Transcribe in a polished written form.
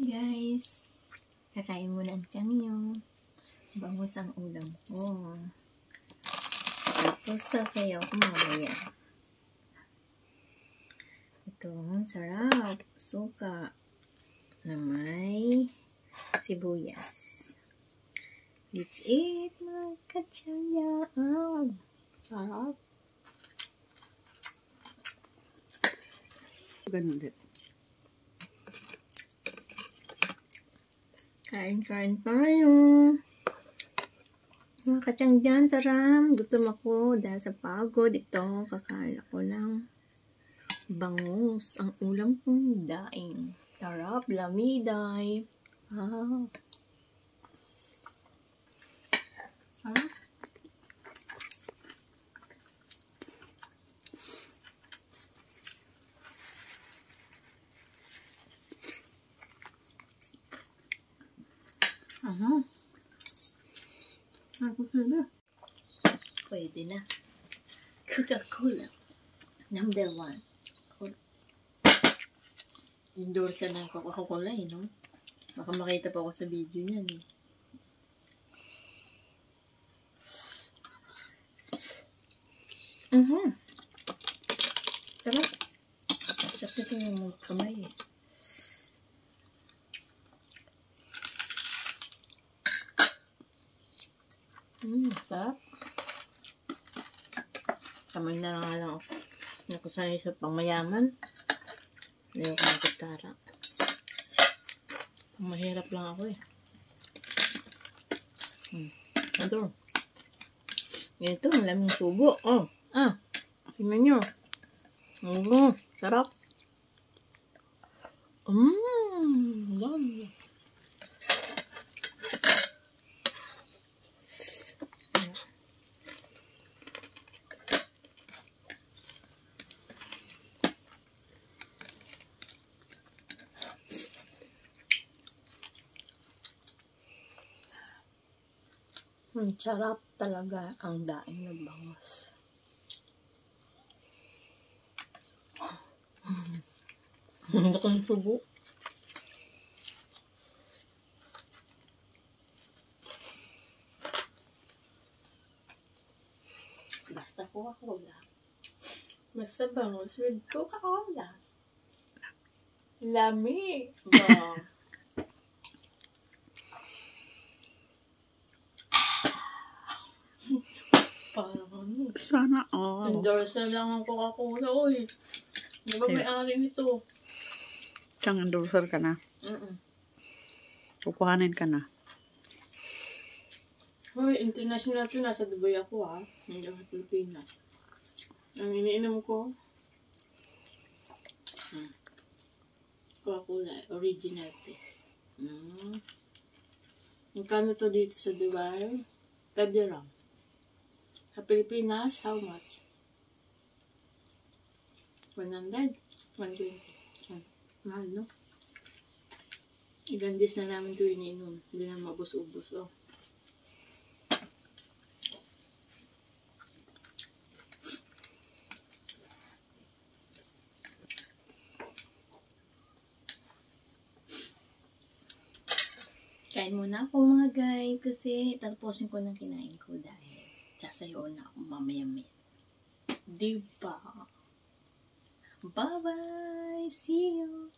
guys, kakain muna ang tiyan nyo. Bangus ang ulam ko. Tapos sasayaw ko mamaya. Ito, sarap. Suka na may sibuyas. Let's eat mga katsayaan. Sarap. Ganun din. Kain-kain tayo. Mga katsang dyan, taram. Gutom ako dahil sa pagod. Ito, kakain ako ng bangus. Ang ulam kong daing. Tarap, lamiday. Ah. Sarap. Aha. Ako na. Pwede na. Coca-Cola. Number 1. Endorse ng Coca-Cola no? Baka makita pa ako sa video niyan eh. Sarap. Sarap ito yung mga kamay eh. Sarap. Kamay na nga lang ako. Nakusanay sa pangmayaman. Ayaw ko ng kutsara. Mahirap lang ako eh. Ito. Ito, ang laming subo. Oh, tingnan nyo. Sarap. Yum. Sarap talaga ang daing ng bangus. Hindi ko nasubo. Basta Coca-Cola. Basta bangus with Coca-Cola. Lami. Wow. Sana all. Endorse lang ang Coca-Cola, oy. Di ba may aling ito? Siyang endorser ka na? Kukuhanin ka na? Hoy, international ito. Nasa Dubai ako hindi ako sa Pilipinas. Ang iniinom ko, Coca-Cola, original taste. Magkano to dito sa Dubai? 5 dirham. Sa Pilipinas, how much? 100? 120? Mahal, no? Ilang days na namin ito ininom. Hindi na mabus-ubos, oh. Kain muna ako mga guys kasi tapusin ko ng kinain ko dahil sasayaw na ako mamaya-maya. Diba? Bye-bye! See you!